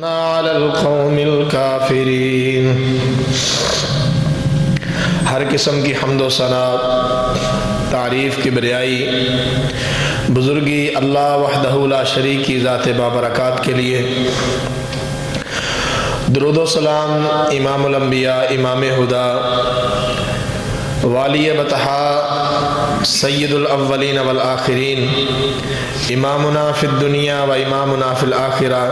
علی القوم الکافرین۔ ہر قسم کی حمد و ثنا، تعریف کی بریائی، بزرگی اللہ وحدہ لا شریک کی ذات بابرکات کے لیے۔ درود و سلام امام الانبیاء، امام ہدا، والی بطحا، سید الاولین والآخرین، امامنا فی الدنیا و امامنا فی الآخرہ،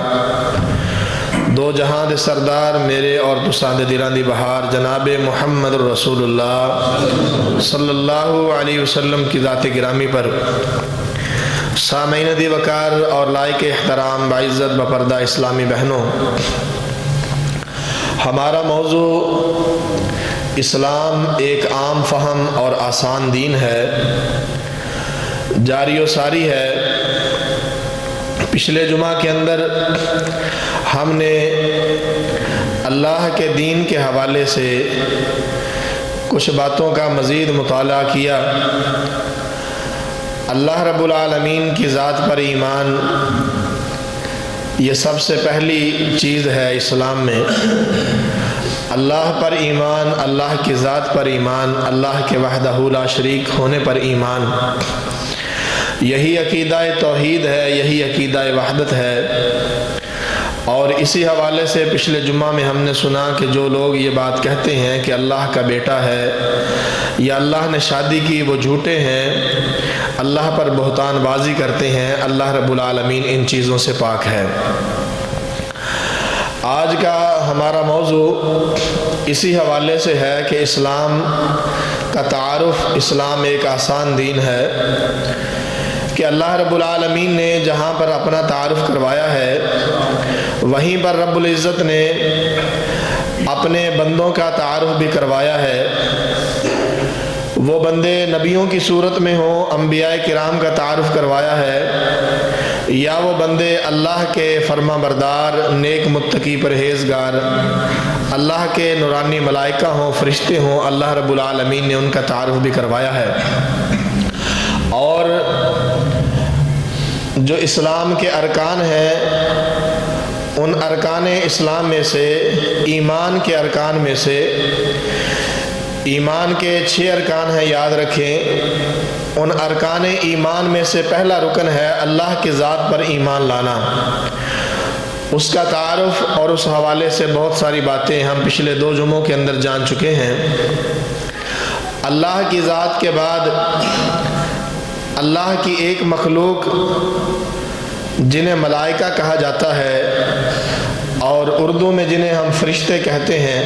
دو جہاں دے سردار میرے اور تساں دے دلاں دی بہار جناب محمد رسول اللہ صلی اللہ علیہ وسلم کی ذات گرامی پر، سامعین دی وقار اور لائق احترام باعزت بپردہ اسلامی بہنوں، ہمارا موضوع اسلام ایک عام فہم اور آسان دین ہے، جاری و ساری ہے۔ پچھلے جمعہ کے اندر ہم نے اللہ کے دین کے حوالے سے کچھ باتوں کا مزید مطالعہ کیا۔ اللہ رب العالمین کی ذات پر ایمان یہ سب سے پہلی چیز ہے اسلام میں۔ اللہ پر ایمان، اللہ کی ذات پر ایمان، اللہ کے وحدہ لا شریک ہونے پر ایمان، یہی عقیدہ توحید ہے، یہی عقیدہ وحدت ہے۔ اور اسی حوالے سے پچھلے جمعہ میں ہم نے سنا کہ جو لوگ یہ بات کہتے ہیں کہ اللہ کا بیٹا ہے یا اللہ نے شادی کی، وہ جھوٹے ہیں، اللہ پر بہتان بازی کرتے ہیں۔ اللہ رب العالمین ان چیزوں سے پاک ہے۔ آج کا ہمارا موضوع اسی حوالے سے ہے کہ اسلام کا تعارف، اسلام ایک آسان دین ہے کہ اللہ رب العالمین نے جہاں پر اپنا تعارف کروایا ہے، وہیں پر رب العزت نے اپنے بندوں کا تعارف بھی کروایا ہے۔ وہ بندے نبیوں کی صورت میں ہوں، انبیاء کرام کا تعارف کروایا ہے، یا وہ بندے اللہ کے فرما بردار، نیک متقی پرہیزگار، اللہ کے نورانی ملائکہ ہوں، فرشتے ہوں، اللہ رب العالمین نے ان کا تعارف بھی کروایا ہے۔ اور جو اسلام کے ارکان ہیں، ان ارکان اسلام میں سے، ایمان کے ارکان میں سے، ایمان کے 6 ارکان ہیں، یاد رکھیں۔ ان ارکان ایمان میں سے پہلا رکن ہے اللہ کی ذات پر ایمان لانا۔ اس کا تعارف اور اس حوالے سے بہت ساری باتیں ہم پچھلے 2 جمعوں کے اندر جان چکے ہیں۔ اللہ کی ذات کے بعد اللہ کی ایک مخلوق جنہیں ملائکہ کہا جاتا ہے، اور اردو میں جنہیں ہم فرشتے کہتے ہیں،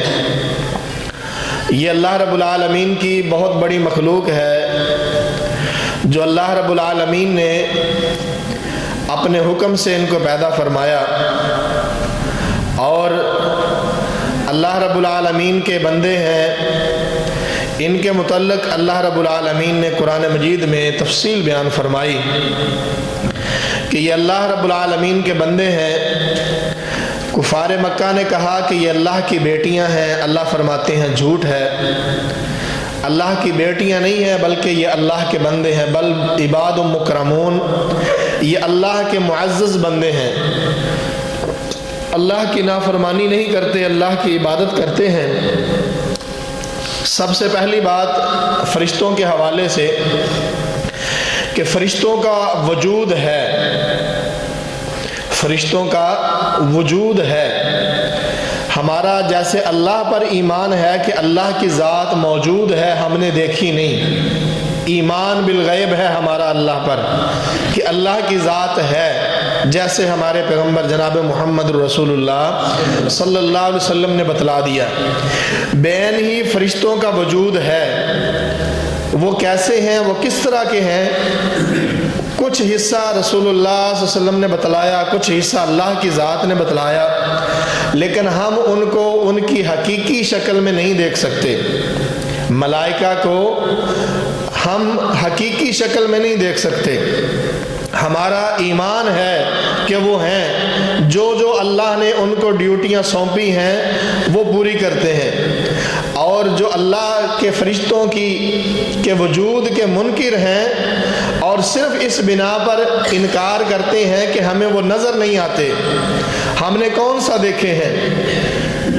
یہ اللہ رب العالمین کی بہت بڑی مخلوق ہے جو اللہ رب العالمین نے اپنے حکم سے ان کو پیدا فرمایا۔ اور اللہ رب العالمین کے بندے ہیں، ان کے متعلق اللہ رب العالمین نے قرآن مجید میں تفصیل بیان فرمائی کہ یہ اللہ رب العالمین کے بندے ہیں۔ کفار مکہ نے کہا کہ یہ اللہ کی بیٹیاں ہیں، اللہ فرماتے ہیں جھوٹ ہے، اللہ کی بیٹیاں نہیں ہیں بلکہ یہ اللہ کے بندے ہیں، بل عباد مکرمون، یہ اللہ کے معزز بندے ہیں، اللہ کی نافرمانی نہیں کرتے، اللہ کی عبادت کرتے ہیں۔ سب سے پہلی بات فرشتوں کے حوالے سے کہ فرشتوں کا وجود ہے، فرشتوں کا وجود ہے۔ ہمارا جیسے اللہ پر ایمان ہے کہ اللہ کی ذات موجود ہے، ہم نے دیکھی نہیں، ایمان بالغیب ہے ہمارا اللہ پر کہ اللہ کی ذات ہے، جیسے ہمارے پیغمبر جناب محمد رسول اللہ صلی اللہ علیہ وسلم نے بتلا دیا۔ بین ہی فرشتوں کا وجود ہے، وہ کیسے ہیں، وہ کس طرح کے ہیں، کچھ حصہ رسول اللہ صلی اللہ علیہ وسلم نے بتلایا، کچھ حصہ اللہ کی ذات نے بتلایا، لیکن ہم ان کو ان کی حقیقی شکل میں نہیں دیکھ سکتے۔ ملائکہ کو ہم حقیقی شکل میں نہیں دیکھ سکتے۔ ہمارا ایمان ہے کہ وہ ہیں، جو اللہ نے ان کو ڈیوٹیاں سونپی ہیں وہ پوری کرتے ہیں، اور جو اللہ کے فرشتوں کے وجود کے منکر ہیں اور اور صرف اس بنا پر انکار کرتے ہیں کہ ہمیں وہ نظر نہیں آتے، ہم نے کون سا دیکھے ہیں۔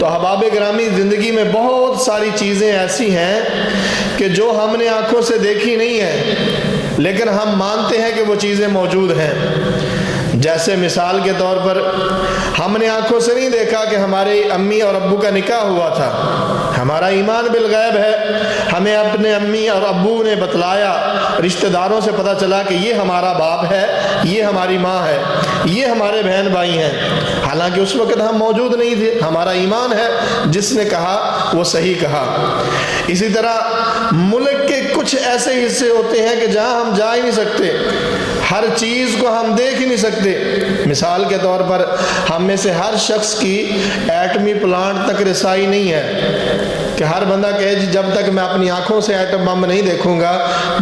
تو احباب گرامی، زندگی میں بہت ساری چیزیں ایسی ہیں کہ جو ہم نے آنکھوں سے دیکھی نہیں ہیں لیکن ہم مانتے ہیں کہ وہ چیزیں موجود ہیں۔ جیسے مثال کے طور پر ہم نے آنکھوں سے نہیں دیکھا کہ ہمارے امی اور ابو کا نکاح ہوا تھا، ہمارا ایمان بالغیب ہے، ہمیں اپنے امی اور ابو نے بتلایا، رشتہ داروں سے پتہ چلا کہ یہ ہمارا باپ ہے، یہ ہماری ماں ہے، یہ ہمارے بہن بھائی ہیں، حالانکہ اس وقت ہم موجود نہیں تھے۔ ہمارا ایمان ہے، جس نے کہا وہ صحیح کہا۔ اسی طرح ملک کے کچھ ایسے حصے ہوتے ہیں کہ جہاں ہم جا ہی نہیں سکتے، ہر چیز کو ہم دیکھ ہی نہیں سکتے۔ مثال کے طور پر ہم میں سے ہر شخص کی ایٹمی پلانٹ تک رسائی نہیں ہے کہ ہر بندہ کہے جی جب تک میں اپنی آنکھوں سے ایٹم بم نہیں دیکھوں گا،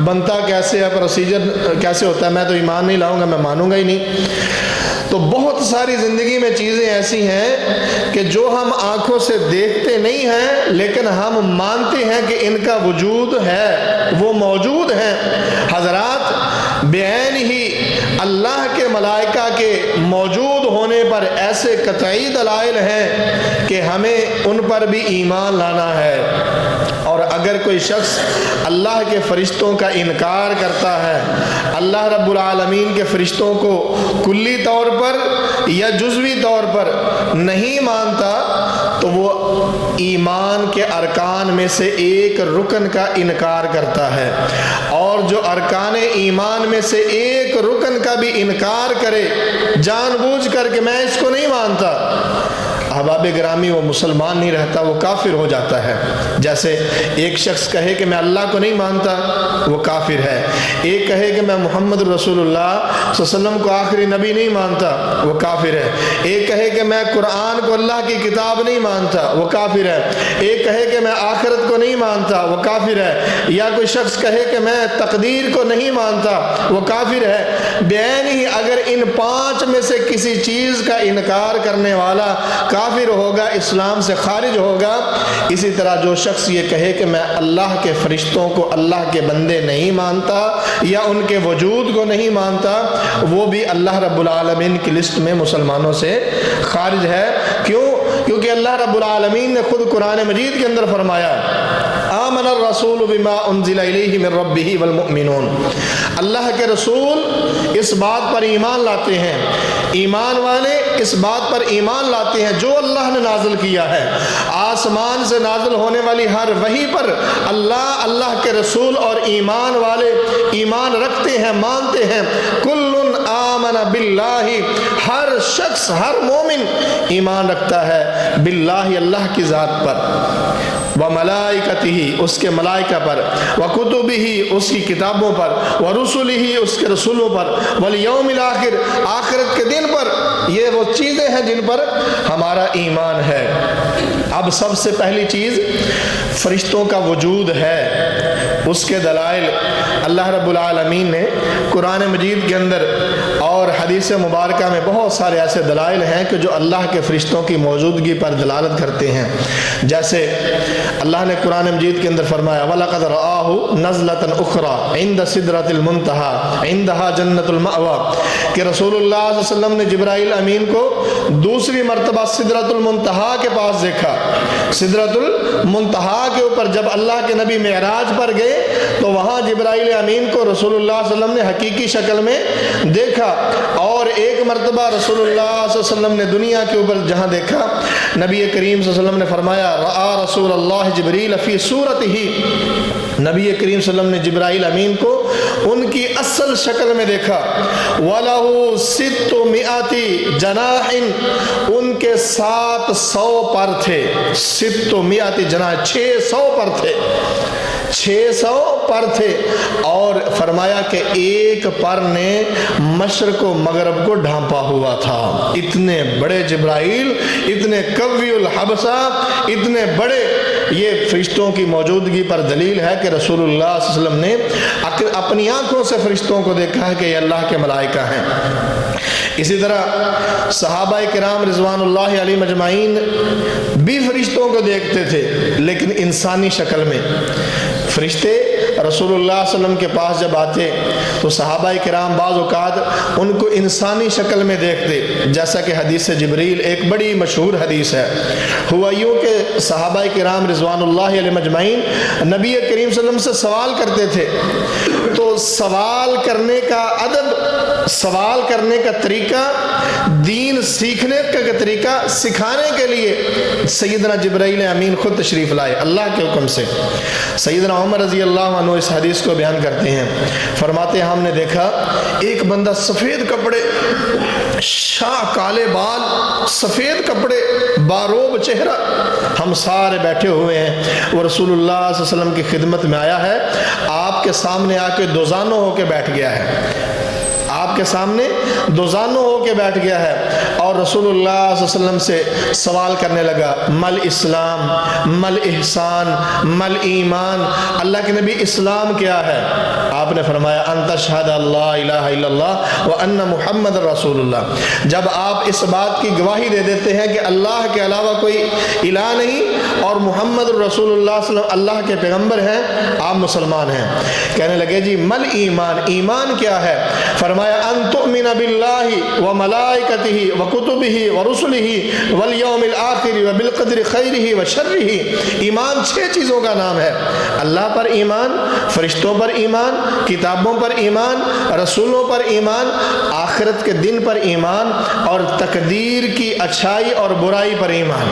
بنتا کیسے ہے، پروسیجر کیسے ہوتا ہے، میں تو ایمان نہیں لاؤں گا، میں مانوں گا ہی نہیں۔ تو بہت ساری زندگی میں چیزیں ایسی ہیں کہ جو ہم آنکھوں سے دیکھتے نہیں ہیں لیکن ہم مانتے ہیں کہ ان کا وجود ہے، وہ موجود ہیں۔ حضرات، بعین ہی اللہ کے ملائکہ کے موجود ہونے پر ایسے قطعی دلائل ہیں کہ ہمیں ان پر بھی ایمان لانا ہے۔ اور اگر کوئی شخص اللہ کے فرشتوں کا انکار کرتا ہے، اللہ رب العالمین کے فرشتوں کو کلی طور پر یا جزوی طور پر نہیں مانتا، تو وہ ایمان کے ارکان میں سے ایک رکن کا انکار کرتا ہے۔ اور جو ارکان ایمان میں سے ایک رکن کا بھی انکار کرے جان بوجھ کر کہ میں اس کو نہیں مانتا، احباب گرامی، وہ مسلمان نہیں رہتا، وہ کافر ہو جاتا ہے۔ جیسے ایک شخص کہے کہ میں اللہ کو نہیں مانتا، وہ کافر ہے۔ ایک کہے کہ میں محمد رسول اللہ صلی اللہ علیہ وسلم کو آخری نبی نہیں مانتا، وہ کافر ہے۔ ایک کہے کہ میں قرآن کو اللہ کی کتاب نہیں مانتا، وہ کافر ہے۔ ایک کہے کہ میں آخرت کو نہیں مانتا، وہ کافر ہے۔ یا کوئی شخص کہے کہ میں تقدیر کو نہیں مانتا، وہ کافر ہے۔ بعین ہی اگر ان پانچ میں سے کسی چیز کا انکار کرنے والا کافر ہوگا، اسلام سے خارج ہوگا۔ اسی طرح جو شخص یہ کہے کہ میں اللہ کے فرشتوں کو اللہ کے بندے نہیں مانتا یا ان کے وجود کو نہیں مانتا، وہ بھی اللہ رب العالمین کی لسٹ میں مسلمانوں سے خارج ہے۔ کیوں؟ کیونکہ اللہ رب العالمین نے خود قرآن مجید کے اندر فرمایا، آمن الرسول بما انزل الیہ من ربہ والمؤمنون، اللہ کے رسول اس بات پر ایمان لاتے ہیں، ایمان والے اس بات پر ایمان لاتے ہیں جو اللہ نے نازل کیا ہے۔ آسمان سے نازل ہونے والی ہر وحی پر اللہ کے رسول اور ایمان والے ایمان رکھتے ہیں، مانتے ہیں۔ کل آمن باللہ، ہر شخص، ہر مومن ایمان رکھتا ہے باللہ، اللہ کی ذات پر، وملائکتہ، اس کے ملائکہ پر، وکتبہ، اس کی کتابوں پر، ورسلہ، اس کے رسولوں پر، والیوم الآخر، آخرت کے دن پر۔ یہ وہ چیزیں ہیں جن پر ہمارا ایمان ہے۔ اب سب سے پہلی چیز فرشتوں کا وجود ہے، اس کے دلائل اللہ رب العالمین نے قرآن مجید کے اندر اور حدیث مبارکہ میں بہت سارے ایسے دلائل ہیں کہ جو اللہ کے فرشتوں کی موجودگی پر دلالت کرتے ہیں۔ جیسے اللہ نے قرآن مجید کے اندر فرمایا، وَلَقَدْ رَآهُ نَزْلَةً أُخْرَى عِنْدَ سِدْرَةِ الْمُنْتَهَى عِنْدَهَا جَنَّةُ الْمَأْوَى، کہ رسول اللہ صلی اللہ علیہ وسلم نے جبرائیل امین کو دوسری مرتبہ سدرۃ المنتہا کے پاس دیکھا۔ سدرۃ المنتہا کے اوپر جب اللہ کے نبی معراج پر گئے تو وہاں جبرائیل امین کو رسول اللہ صلی اللہ علیہ وسلم نے حقیقی شکل میں دیکھا۔ اور ایک مرتبہ رسول اللہ صلی اللہ علیہ وسلم نے دنیا کے اوپر جہاں دیکھا، نبی کریم صلی اللہ علیہ وسلم نے فرمایا، رآ رسول اللہ جبریل فی صورتہ، نبی کریم صلی اللہ علیہ وسلم نے جبرائیل امین کو ان کی اصل شکل میں دیکھا۔ وَلَهُ 600 جناح، ان کے 700 پر تھے، 600 جناح، 600 پر تھے، 600 پر تھے۔ اور فرمایا کہ ایک پر نے مشرق و مغرب کو ڈھانپا ہوا تھا۔ اتنے بڑے جبرائیل، اتنے قوی الحبسہ، اتنے بڑے، یہ فرشتوں کی موجودگی پر دلیل ہے کہ رسول اللہ صلی اللہ علیہ وسلم نے اپنی آنکھوں سے فرشتوں کو دیکھا ہے کہ یہ اللہ کے ملائکہ ہیں۔ اسی طرح صحابہ کرام رضوان اللہ علیہ مجمعین بھی فرشتوں کو دیکھتے تھے لیکن انسانی شکل میں۔ فرشتے رسول اللہ صلی اللہ علیہ وسلم کے پاس جب آتے تو صحابہ کرام بعض اوقات ان کو انسانی شکل میں دیکھتے، جیسا کہ حدیث جبریل ایک بڑی مشہور حدیث ہے۔ ہوا یوں کہ صحابہ کرام رضوان اللہ علیہ مجمعین نبی کریم صلی اللہ علیہ وسلم سے سوال کرتے تھے، تو سوال کرنے کا ادب، سوال کرنے کا طریقہ، دین سیکھنے کا طریقہ سکھانے کے لیے سیدنا جبرائیل امین خود تشریف لائے اللہ کے حکم سے۔ سیدنا عمر رضی اللہ عنہ اس حدیث کو بیان کرتے ہیں، فرماتے ہیں ہم نے دیکھا ایک بندہ سفید کپڑے، شاہ کالے بال، سفید کپڑے، باروب چہرہ، ہم سارے بیٹھے ہوئے ہیں، وہ رسول اللہ صلی اللہ علیہ وسلم کی خدمت میں آیا ہے، آپ کے سامنے آ کے دوزانوں ہو کے بیٹھ گیا ہے، آپ کے سامنے دوزانوں ہو کے بیٹھ گیا ہے، اور رسول اللہ صلی اللہ علیہ وسلم سے سوال کرنے لگا، مل اسلام، مل احسان، مل ایمان، اللہ کے نبی اسلام کیا ہے؟ آپ نے فرمایا ان تشہد اللہ الہ الا اللہ وان محمد رسول اللہ۔ جب آپ اس بات کی گواہی دے دیتے ہیں کہ اللہ کے علاوہ کوئی الہ نہیں اور محمد رسول اللہ صلی اللہ علیہ وسلم اللہ کے پیغمبر ہیں، آپ مسلمان ہیں۔ کہنے لگے جی مل ایمان، ایمان کیا ہے؟ فرمایا ان تؤمن باللہ وملائکتہ وکتبہ ورسلہ والیوم الآخر وبالقدر خیرہ وشرہ۔ ایمان 6 چیزوں کا نام ہے، اللہ پر ایمان، فرشتوں پر ایمان، کتابوں پر ایمان، رسولوں پر ایمان، آخرت کے دن پر ایمان، اور تقدیر کی اچھائی اور برائی پر ایمان۔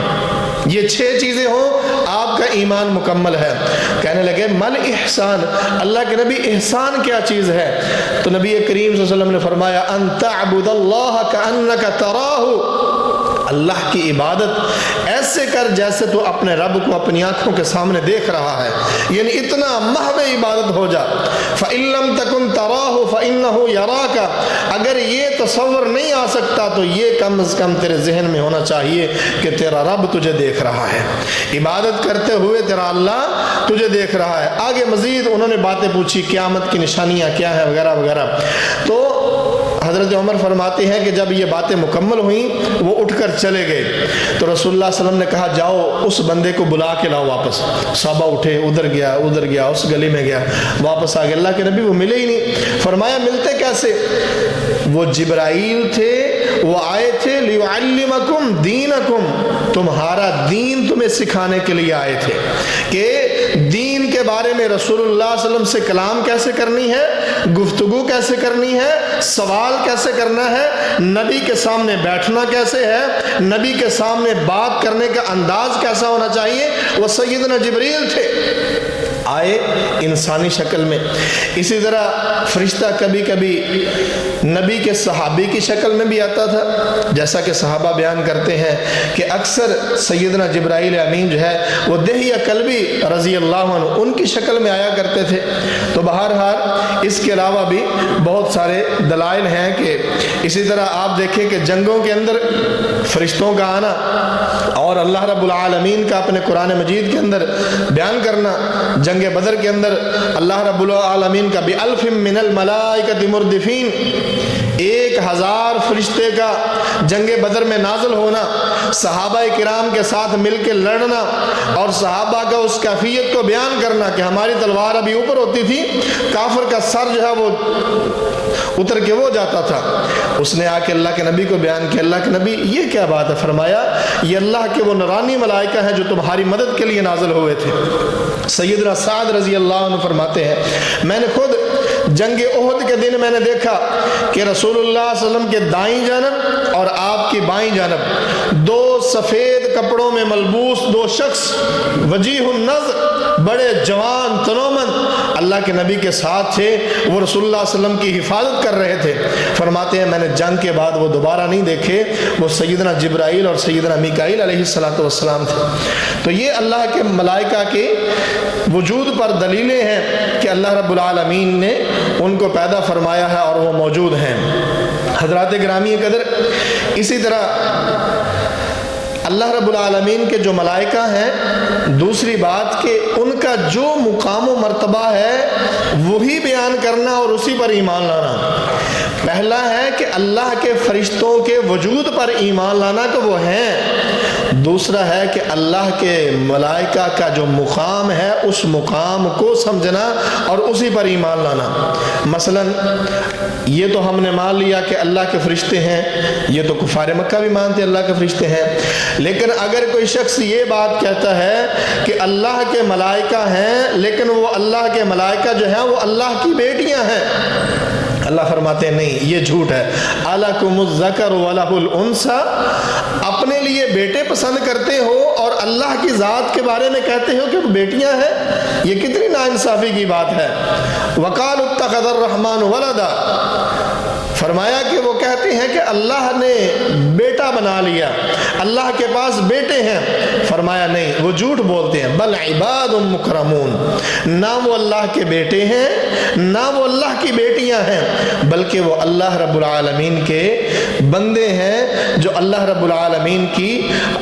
یہ 6 چیزیں ہوں آپ کا ایمان مکمل ہے۔ کہنے لگے مل احسان، اللہ کے نبی احسان کیا چیز ہے؟ تو نبی کریم صلی اللہ علیہ وسلم نے فرمایا ان تعبد اللہ کأنک تراہ، اللہ کی عبادت ایسے کر جیسے تو اپنے رب کو اپنی آنکھوں کے سامنے دیکھ رہا ہے، یعنی اتنا محو عبادت ہو جا۔ فَإِن لَمْ تَكُنْ تَرَاهُ فَإِنَّهُ يَرَاكَ، اگر یہ تصور نہیں آ سکتا تو یہ کم از کم تیرے ذہن میں ہونا چاہیے کہ تیرا رب تجھے دیکھ رہا ہے، عبادت کرتے ہوئے تیرا اللہ تجھے دیکھ رہا ہے۔ آگے مزید انہوں نے باتیں پوچھی، قیامت کی نشانیاں کیا ہیں وغیرہ وغیرہ، تو حضرت عمر فرماتے ہیں کہ جب یہ باتیں مکمل ہوئیں وہ اٹھ کر چلے گئے، تو رسول اللہ صلی اللہ علیہ وسلم نے کہا جاؤ اس بندے کو بلا کے لاؤ واپس۔ صحابہ اٹھے، ادھر گیا، اس گلی میں گیا، واپس آ گیا، اللہ کے نبی وہ ملے ہی نہیں۔ فرمایا ملتے کیسے؟ وہ جبرائیل تھے، وہ آئے تھے لیعلمکم دینکم، تمہارا دین تمہیں سکھانے کے لیے آئے تھے کہ دین کے بارے میں رسول اللہ صلی اللہ علیہ وسلم سے کلام کیسے کرنی ہے، گفتگو کیسے کرنی ہے، سوال کیسے کرنا ہے، نبی کے سامنے بیٹھنا کیسے ہے، نبی کے سامنے بات کرنے کا انداز کیسا ہونا چاہیے۔ وہ سیدنا جبریل تھے، آئے انسانی شکل میں۔ اسی طرح فرشتہ کبھی کبھی نبی کے صحابی کی شکل میں بھی آتا تھا، جیسا کہ صحابہ بیان کرتے ہیں کہ اکثر سیدنا جبرائیل امین جو ہے وہ دہیہ کلبی رضی اللہ عنہ ان کی شکل میں آیا کرتے تھے۔ تو بہرحال اس کے علاوہ بھی بہت سارے دلائل ہیں کہ اسی طرح آپ دیکھیں کہ جنگوں کے اندر فرشتوں کا آنا اور اللہ رب العالمین کا اپنے قرآن مجید کے اندر بیان کرنا۔ جنگ بدر کے اندر اللہ رب العالمین کا بِأَلْفٍ مِّنَ الْمَلَائِكَةِ مُرْدِفِينَ، 1000 فرشتے کا جنگ بدر میں نازل ہونا، صحابہ کرام کے ساتھ مل کے لڑنا اور صحابہ کا اس کیفیت کو بیان کرنا کہ ہماری تلوار ابھی اوپر ہوتی تھی، کافر کا سر جو ہے وہ اتر کے وہ جاتا تھا۔ اس نے آ کے اللہ کے نبی کو بیان کیا، اللہ کے نبی یہ کیا بات ہے؟ فرمایا یہ اللہ کے وہ نورانی ملائکہ ہیں جو تمہاری مدد کے لیے نازل ہوئے تھے۔ سیدنا سعد رضی اللہ عنہ فرماتے ہیں میں نے خود جنگ احد کے دن میں نے دیکھا کہ رسول اللہ صلی اللہ علیہ وسلم کے دائیں جانب اور آپ کی بائیں جانب 2 سفید کپڑوں میں ملبوس 2 شخص وجیہ النظر، بڑے جوان تنومند اللہ کے نبی کے ساتھ تھے، وہ رسول اللہ صلی اللہ علیہ وسلم کی حفاظت کر رہے تھے۔ فرماتے ہیں میں نے جنگ کے بعد وہ دوبارہ نہیں دیکھے، وہ سیدنا جبرائیل اور سیدنا میکائیل علیہ السلام تھے۔ تو یہ اللہ کے ملائکہ کے وجود پر دلیلیں ہیں کہ اللہ رب العالمین نے ان کو پیدا فرمایا ہے اور وہ موجود ہیں۔ حضرات گرامی قدر، اسی طرح اللہ رب العالمین کے جو ملائکہ ہیں، دوسری بات کہ ان کا جو مقام و مرتبہ ہے وہی بیان کرنا اور اسی پر ایمان لانا۔ پہلا ہے کہ اللہ کے فرشتوں کے وجود پر ایمان لانا کہ وہ ہیں، دوسرا ہے کہ اللہ کے ملائکہ کا جو مقام ہے اس مقام کو سمجھنا اور اسی پر ایمان لانا۔ مثلا یہ تو ہم نے مان لیا کہ اللہ کے فرشتے ہیں، یہ تو کفار مکہ بھی مانتے اللہ کے فرشتے ہیں، لیکن اگر کوئی شخص یہ بات کہتا ہے کہ اللہ کے ملائکہ ہیں لیکن وہ اللہ کے ملائکہ جو ہیں وہ اللہ کی بیٹیاں ہیں، اللہ فرماتے ہیں نہیں، یہ جھوٹ ہے۔ الکم الذکر ولہ الانثی، اپنے لیے بیٹے پسند کرتے ہو اور اللہ کی ذات کے بارے میں کہتے ہو کہ بیٹیاں ہیں، یہ کتنی ناانصافی کی بات ہے۔ وقالوا اتخذ الرحمن ولدا، فرمایا کہ وہ کہتے ہیں کہ اللہ نے بیٹا بنا لیا، اللہ کے پاس بیٹے ہیں، فرمایا نہیں، وہ جھوٹ بولتے ہیں۔ بل عباد مکرمون، نہ وہ اللہ کے بیٹے ہیں نہ وہ اللہ کی بیٹیاں ہیں، بلکہ وہ اللہ رب العالمین کے بندے ہیں جو اللہ رب العالمین کی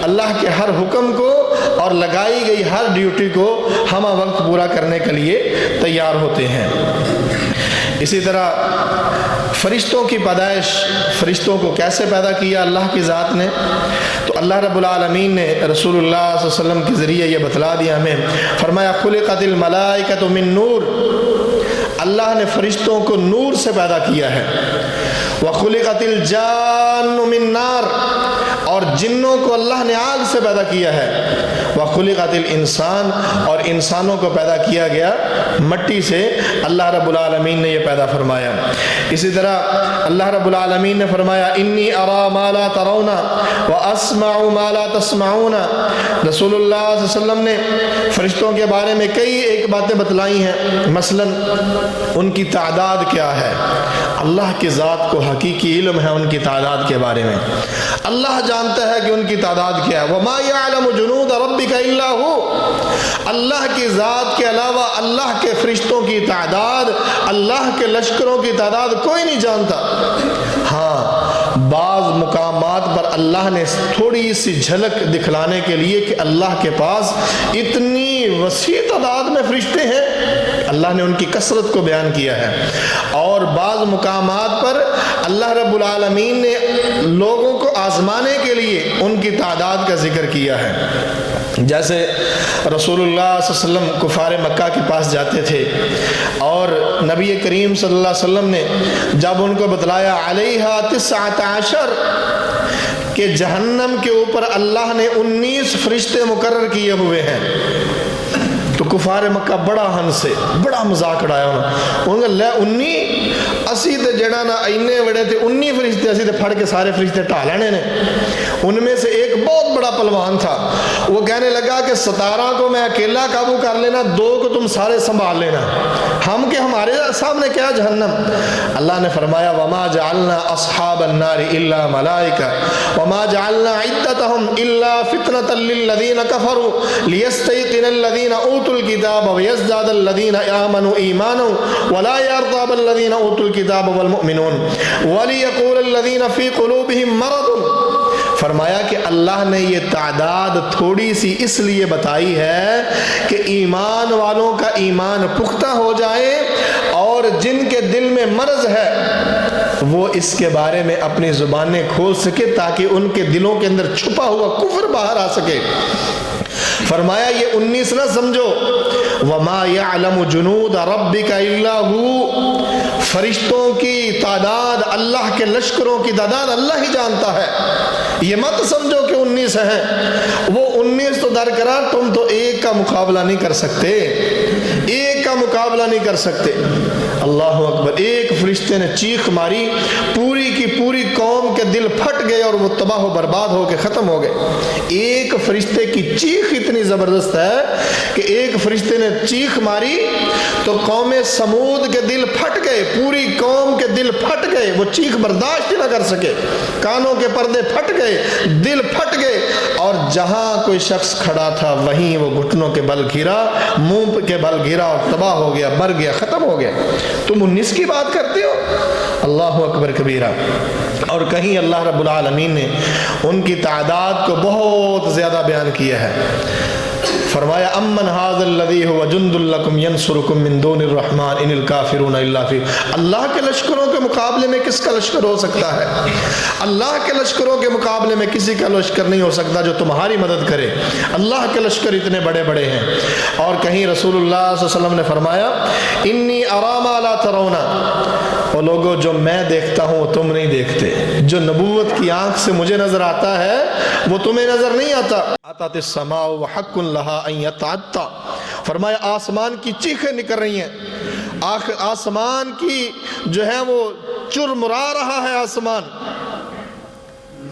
اللہ کے ہر حکم کو اور لگائی گئی ہر ڈیوٹی کو ہمہ وقت پورا کرنے کے لیے تیار ہوتے ہیں۔ اسی طرح فرشتوں کی پیدائش، فرشتوں کو کیسے پیدا کیا اللہ کی ذات نے، تو اللہ رب العالمین نے رسول اللہ صلی اللہ علیہ وسلم کے ذریعے یہ بتلا دیا ہمیں، فرمایا خلقت الملائکۃ من نور، اللہ نے فرشتوں کو نور سے پیدا کیا ہے۔ وخلقت الجان من نار، اور جنوں کو اللہ نے آگ سے پیدا کیا ہے۔ وخلقت الانسان، اور انسانوں کو پیدا کیا گیا مٹی سے، اللہ رب العالمین نے یہ پیدا فرمایا۔ اسی طرح اللہ رب العالمین نے فرمایا انی ارا ما لا ترون واسمع ما لا تسمعون، رسول اللہ صلی اللہ علیہ وسلم نے فرشتوں کے بارے میں کئی ایک باتیں بتلائی ہیں، مثلا ان کی تعداد کیا ہے، اللہ کی ذات کو حقیقی علم ہے ان کی تعداد کے بارے میں، اللہ جانتا ہے کہ ان کی تعداد کیا ہے۔ وما يعلم جنود ربك الا هو، اللہ کی ذات کے علاوہ اللہ کے فرشتوں کی تعداد، اللہ کے لشکروں کی تعداد کوئی نہیں جانتا۔ ہاں، بعض مقامات پر اللہ نے تھوڑی سی جھلک دکھلانے کے لیے کہ اللہ کے پاس اتنی وسیع تعداد میں فرشتے ہیں، اللہ نے ان کی کثرت کو بیان کیا ہے۔ اور بعض مقامات پر اللہ رب العالمین نے لوگوں کو آزمانے کے لیے ان کی تعداد کا ذکر کیا ہے۔ جیسے رسول اللہ صلی اللہ علیہ وسلم کفار مکہ کے پاس جاتے تھے اور نبی کریم صلی اللہ علیہ وسلم نے جب ان کو بتلایا علیہا 19 کہ جہنم کے اوپر اللہ نے 19 فرشتے مقرر کیے ہوئے ہیں، تو کفار مکہ بڑا ہنسے، بڑا مذاق اڑایا انہوں نے، لے 19 اسی تے جڑا نا اینے بڑے تھے 19 فرشتے اسی تے پھڑ کے سارے فرشتے ٹھا لینے نے۔ ان میں سے ایک بہت بڑا پلوان تھا، وہ کہنے لگا کہ 17 کو میں اکیلا قابو کر لینا، 2 کو تم سارے سنبھال لینا، ہم کہ ہمارے سامنے کیا جہنم۔ اللہ نے فرمایا وما جعلنا اصحاب النار الا ملائکہ وما جعلنا عدتهم الا فتنة للذین کفروا لیستیقن الذین اوتوا الکتاب ویزداد الذین آمنوا ایمانا ولا یرتاب الذین اوتوا الکتاب والمؤمنون ولیقول الذین فی قلوبهم مرض۔ فرمایا کہ اللہ نے یہ تعداد تھوڑی سی اس لیے بتائی ہے کہ ایمان والوں کا ایمان پختہ ہو جائے اور جن کے دل میں مرض ہے وہ اس کے بارے میں اپنی زبانیں کھول سکے تاکہ ان کے دلوں کے اندر چھپا ہوا کفر باہر آ سکے۔ فرمایا یہ 19 نہ سمجھو، وما يعلم جنود ربك الا هو، فرشتوں کی تعداد، اللہ کے لشکروں کی تعداد اللہ ہی جانتا ہے، یہ مت سمجھو کہ 19 ہیں، وہ 19 تو درکرار، تم تو ایک کا مقابلہ نہیں کر سکتے، ایک کا مقابلہ نہیں کر سکتے۔ اللہ اکبر، ایک فرشتے نے چیخ ماری، پوری کی پوری قوم کے دل پھٹ گئے اور وہ تباہ و برباد ہو کے ختم ہو گئے۔ ایک فرشتے کی چیخ اتنی زبردست ہے کہ ایک فرشتے نے چیخ ماری تو قوم سمود کے دل پھٹ گئے، پوری قوم کے دل پھٹ گئے، وہ چیخ برداشت نہ کر سکے، کانوں کے پردے پھٹ گئے، دل پھٹ گئے، اور جہاں کوئی شخص کھڑا تھا وہیں وہ گھٹنوں کے بل گرا، منہ کے بل گرا اور تباہ ہو گیا، مر گیا، ختم ہو گیا۔ تم 19 کی بات کرتے ہو، اللہ اکبر کبیرہ۔ اور کہیں اللہ رب العالمین نے ان کی تعداد کو بہت زیادہ بیان کیا ہے۔ فرمایا امن ھذا الذی هو جند لکم ینصرکم من دون الرحمن ان الکافرون الا فی، اللہ کے لشکروں کے مقابلے میں کس کا لشکر ہو سکتا ہے؟ اللہ کے لشکروں کے مقابلے میں کسی کا لشکر نہیں ہو سکتا جو تمہاری مدد کرے۔ اللہ کے لشکر اتنے بڑے بڑے ہیں۔ اور کہیں رسول اللہ صلی اللہ علیہ وسلم نے فرمایا انی ارا ما لا ترون، وہ لوگوں جو میں دیکھتا ہوں وہ تم نہیں دیکھتے، جو نبوت کی آنکھ سے مجھے نظر آتا ہے وہ تمہیں نظر نہیں آتا۔ آتت السماء وحق لها ان يتعطى، فرمایا آسمان کی چیخیں نکل رہی ہیں، آسمان کی جو ہے وہ چرمرا رہا ہے آسمان۔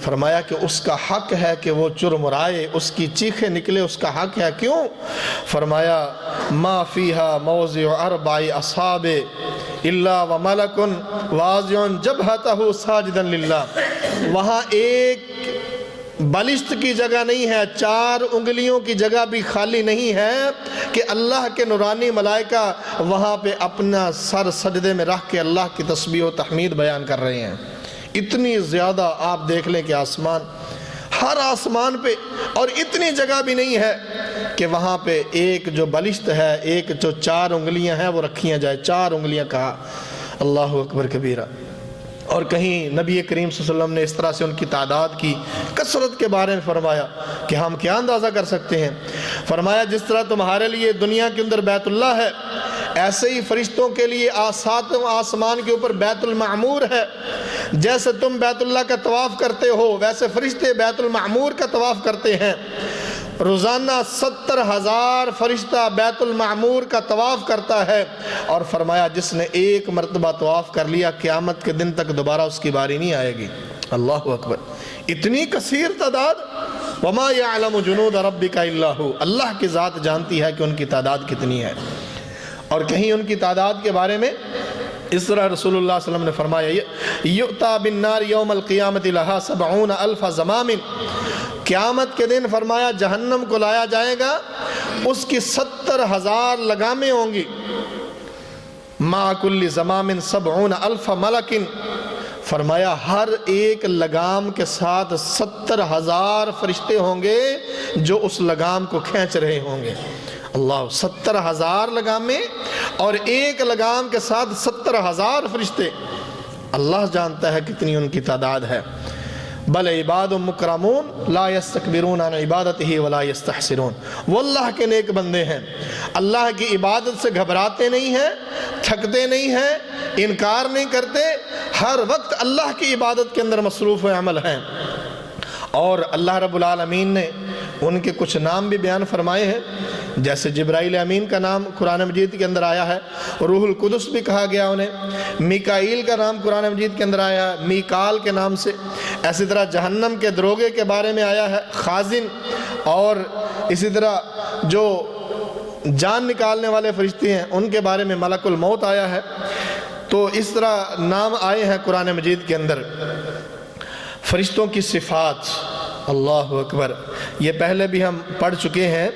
فرمایا کہ اس کا حق ہے کہ وہ چرمرائے، اس کی چیخیں نکلے، اس کا حق ہے۔ کیوں؟ فرمایا ما فیہا موضع اربع اصحاب الا وملک واضع جبہتہ ساجدا للہ، وہاں ایک بالشت کی جگہ نہیں ہے، 4 انگلیوں کی جگہ بھی خالی نہیں ہے کہ اللہ کے نورانی ملائکہ وہاں پہ اپنا سر سجدے میں رکھ کے اللہ کی تسبیح و تحمید بیان کر رہے ہیں۔ اتنی زیادہ آپ دیکھ لیں کہ آسمان، ہر آسمان پہ، اور اتنی جگہ بھی نہیں ہے کہ وہاں پہ ایک جو بالشت ہے، ایک جو 4 انگلیاں ہیں وہ رکھیاں جائے، 4 انگلیاں کہا، اللہ اکبر کبیرہ۔ اور کہیں نبی کریم صلی اللہ علیہ وسلم نے اس طرح سے ان کی تعداد کی کثرت کے بارے میں فرمایا کہ ہم کیا اندازہ کر سکتے ہیں۔ فرمایا جس طرح تمہارے لیے دنیا کے اندر بیت اللہ ہے، ایسے ہی فرشتوں کے لیے 7 آسمان کے اوپر بیت المعمور ہے۔ جیسے تم بیت اللہ کا طواف کرتے ہو ویسے فرشتے بیت المعمور کا طواف کرتے ہیں۔ روزانہ 70,000 فرشتہ بیت المعمور کا طواف کرتا ہے، اور فرمایا جس نے ایک مرتبہ طواف کر لیا قیامت کے دن تک دوبارہ اس کی باری نہیں آئے گی۔ اللہ اکبر، اتنی کثیر تعداد۔ وما یعلم جنود ربک الا ھو، اللہ کی ذات جانتی ہے کہ ان کی تعداد کتنی ہے۔ اور کہیں ان کی تعداد کے بارے میں اس طرح رسول اللہ صلی اللہ علیہ وسلم نے فرمایا یؤتا بالنار یوم القیامت لہا 70,000 زمام، قیامت کے دن فرمایا جہنم کو لایا جائے گا، اس کی 70,000 لگامیں ہوں گی، مع کل زمام 70,000 ملک، فرمایا ہر ایک لگام کے ساتھ 70,000 فرشتے ہوں گے جو اس لگام کو کھینچ رہے ہوں گے۔ اللہ، 70,000 لگامیں اور ایک لگام کے ساتھ 70,000 فرشتے۔ اللہ جانتا ہے کتنی ان کی تعداد ہے۔ بل عباد مکرمون لا یستکبرون عن عبادتہ ولا یستحسرون، وہ اللہ کے نیک بندے ہیں، اللہ کی عبادت سے گھبراتے نہیں ہیں، تھکتے نہیں ہیں، انکار نہیں کرتے، ہر وقت اللہ کی عبادت کے اندر مصروف عمل ہیں۔ اور اللہ رب العالمین نے ان کے کچھ نام بھی بیان فرمائے ہیں، جیسے جبرائیل امین کا نام قرآن مجید کے اندر آیا ہے، روح القدس بھی کہا گیا انہیں، میکائیل کا نام قرآن مجید کے اندر آیا ہے میکال کے نام سے، اسی طرح جہنم کے دروگے کے بارے میں آیا ہے خازن، اور اسی طرح جو جان نکالنے والے فرشتے ہیں ان کے بارے میں ملک الموت آیا ہے۔ تو اس طرح نام آئے ہیں قرآن مجید کے اندر۔ فرشتوں کی صفات، اللہ اکبر، یہ پہلے بھی ہم پڑھ چکے ہیں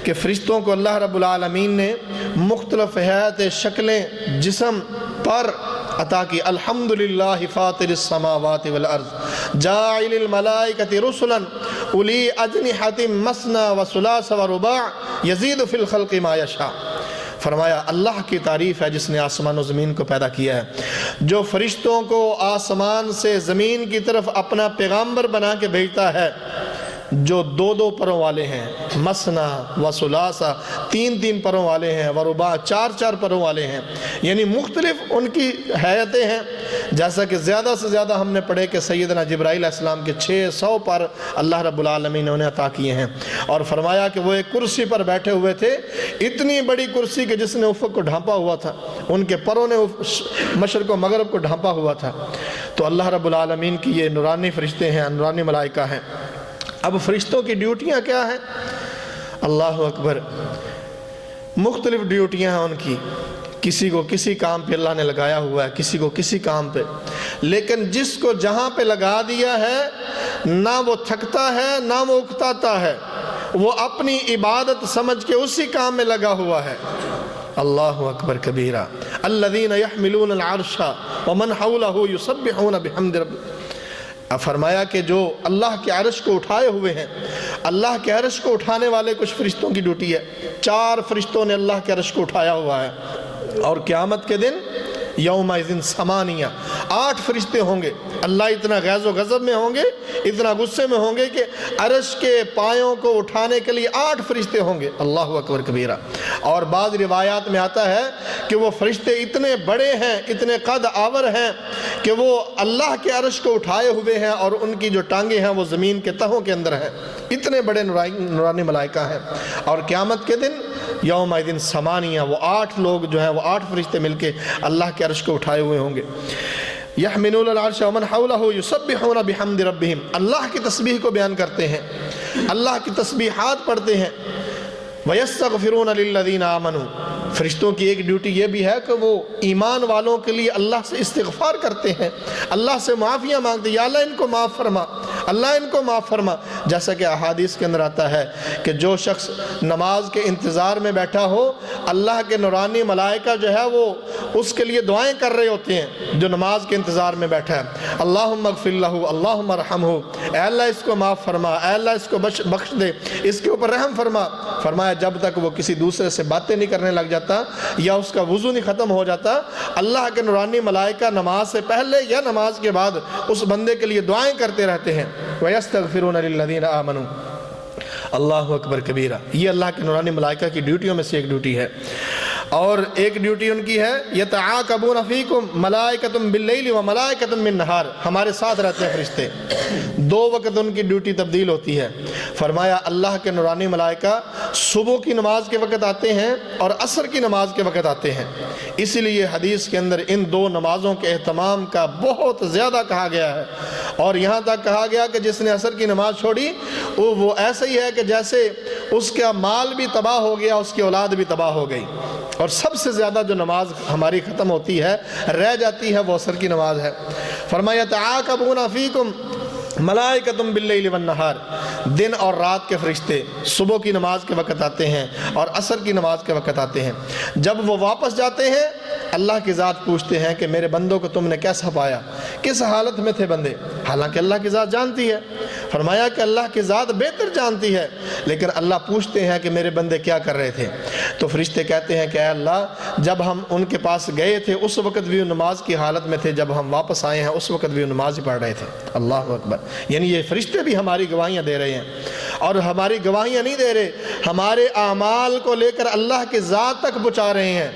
کہ فرشتوں کو اللہ رب العالمین نے مختلف حیات شکلیں جسم پر عطا کی۔ الحمدللہ فاطر السماوات والارض جاعل الملائکۃ رسلا اولی اجنحۃ مثنی وثلاث ورباع یزید فی الخلق ما یشاء۔ فرمایا اللہ کی تعریف ہے جس نے آسمان و زمین کو پیدا کیا ہے، جو فرشتوں کو آسمان سے زمین کی طرف اپنا پیغامبر بنا کے بھیجتا ہے، جو 2 پروں والے ہیں، مثنا و ثلاثہ 3 پروں والے ہیں، ورباع 4 پروں والے ہیں، یعنی مختلف ان کی حیتیں ہیں۔ جیسا کہ زیادہ سے زیادہ ہم نے پڑھے کہ سیدنا جبرائیل علیہ السلام کے 600 پر اللہ رب العالمین نے انہیں عطا کیے ہیں، اور فرمایا کہ وہ ایک کرسی پر بیٹھے ہوئے تھے، اتنی بڑی کرسی کہ جس نے افق کو ڈھانپا ہوا تھا، ان کے پروں نے مشرق و مغرب کو ڈھانپا ہوا تھا۔ تو اللہ رب العالمین کی یہ نورانی فرشتے ہیں، نورانی ملائکہ ہیں۔ اب فرشتوں کی ڈیوٹیاں کیا ہیں؟ اللہ اکبر، مختلف ڈیوٹیاں ہیں ان کی، کسی کو کسی کام پہ اللہ نے لگایا ہوا ہے، کسی کو کسی کام پہ، لیکن جس کو جہاں پہ لگا دیا ہے نہ وہ تھکتا ہے نہ وہ اکتاتا ہے، وہ اپنی عبادت سمجھ کے اسی کام میں لگا ہوا ہے۔ اللہ اکبر کبیرہ، الذین یحملون العرش ومن حولہ یسبحون بحمد رب، اب فرمایا کہ جو اللہ کے عرش کو اٹھائے ہوئے ہیں، اللہ کے عرش کو اٹھانے والے کچھ فرشتوں کی ڈیوٹی ہے۔ 4 فرشتوں نے اللہ کے عرش کو اٹھایا ہوا ہے، اور قیامت کے دن یومئذ ثمانیہ 8 فرشتے ہوں گے۔ اللہ اتنا غیظ و غضب میں ہوں گے، اتنا غصے میں ہوں گے کہ عرش کے پایوں کو اٹھانے کے لیے 8 فرشتے ہوں گے۔ اللہ اکبر کبیرہ۔ اور بعض روایات میں آتا ہے کہ وہ فرشتے اتنے بڑے ہیں، اتنے قد آور ہیں کہ وہ اللہ کے عرش کو اٹھائے ہوئے ہیں، اور ان کی جو ٹانگیں ہیں وہ زمین کے تہوں کے اندر ہیں۔ اتنے بڑے نورانی ملائکہ ہیں۔ اور قیامت کے دن یومئذ ثمانیہ، وہ 8 لوگ جو ہیں، وہ 8 فرشتے مل کے اللہ کے عرش کو اٹھائے ہوئے ہوں گے۔ یحملون العرش ومن حولہ یسبحون بحمد ربہم، اللہ کی تسبیح کو بیان کرتے ہیں، اللہ کی تسبیحات پڑھتے ہیں۔ وَيَسْتَغْفِرُونَ لِلَّذِينَ آمَنُوا، فرشتوں کی ایک ڈیوٹی یہ بھی ہے کہ وہ ایمان والوں کے لیے اللہ سے استغفار کرتے ہیں، اللہ سے معافیاں مانگتے ہیں، یا اللہ ان کو معاف فرما، اللہ ان کو معاف فرما۔ جیسا کہ احادیث کے اندر آتا ہے کہ جو شخص نماز کے انتظار میں بیٹھا ہو، اللہ کے نورانی ملائکہ جو ہے وہ اس کے لیے دعائیں کر رہے ہوتے ہیں جو نماز کے انتظار میں بیٹھا ہے۔ اللہم اغفر لہ، اللہم ارحمہ، اے اللہ اس کو معاف فرما، اے اللہ اس کو بخش دے، اس کے اوپر رحم فرما۔ فرمایا جب تک وہ کسی دوسرے سے باتیں نہیں کرنے لگ جاتا یا اس کا وضو نہیں ختم ہو جاتا، اللہ کے نورانی ملائکہ نماز سے پہلے یا نماز کے بعد اس بندے کے لیے دعائیں کرتے رہتے ہیں۔ وَيَسْتَغْفِرُونَ لِلَّذِينَ آمَنُوا، اللہ اکبر کبیرہ۔ یہ اللہ کے نورانی ملائکہ کی ڈیوٹیوں میں سے ایک ڈیوٹی ہے۔ اور ایک ڈیوٹی ان کی ہے یتعاقبون فیکم ملائکۃ باللیل و ملائکۃ بالنہار، ہمارے ساتھ رہتے ہیں فرشتے۔ 2 وقت ان کی ڈیوٹی تبدیل ہوتی ہے۔ فرمایا اللہ کے نورانی ملائکہ صبح کی نماز کے وقت آتے ہیں اور عصر کی نماز کے وقت آتے ہیں۔ اسی لیے حدیث کے اندر ان 2 نمازوں کے اہتمام کا بہت زیادہ کہا گیا ہے، اور یہاں تک کہا گیا کہ جس نے عصر کی نماز چھوڑی وہ ایسا ہی ہے کہ جیسے اس کا مال بھی تباہ ہو گیا، اس کی اولاد بھی تباہ ہو گئی۔ اور سب سے زیادہ جو نماز ہماری ختم ہوتی ہے، رہ جاتی ہے، وہ عصر کی نماز ہے۔ فرمایا تعاقبون فیکم ملائکۃ باللیل والنہار، دن اور رات کے فرشتے صبح کی نماز کے وقت آتے ہیں اور عصر کی نماز کے وقت آتے ہیں۔ جب وہ واپس جاتے ہیں اللہ کی ذات پوچھتے ہیں کہ میرے بندوں کو تم نے کیسا پایا، کس حالت میں تھے بندے؟ حالانکہ اللہ کی ذات جانتی ہے۔ فرمایا کہ اللہ کی ذات بہتر جانتی ہے، لیکن اللہ پوچھتے ہیں کہ میرے بندے کیا کر رہے تھے؟ تو فرشتے کہتے ہیں کہ اے اللہ، جب ہم ان کے پاس گئے تھے اس وقت بھی وہ نماز کی حالت میں تھے، جب ہم واپس آئے ہیں اس وقت بھی وہ نماز ہی پڑھ رہے تھے۔ اللہ اکبر۔ یعنی یہ فرشتے بھی ہماری گواہیاں دے رہے ہیں، اور ہماری گواہیاں نہیں دے رہے، ہمارے اعمال کو لے کر اللہ کی ذات تک پہنچا رہے ہیں،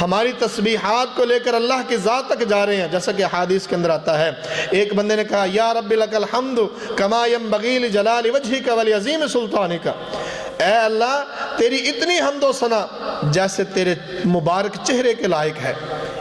ہماری تسبیحات کو لے کر اللہ کی ذات تک جا رہے ہیں۔ جیسا کہ حدیث کے اندر آتا ہے، ایک بندے نے کہا یا رب لک الحمد کما ینبغی لجلال وجہک ولعظیم سلطانک، اے اللہ تیری اتنی حمد و ثنا جیسے تیرے مبارک چہرے کے لائق ہے،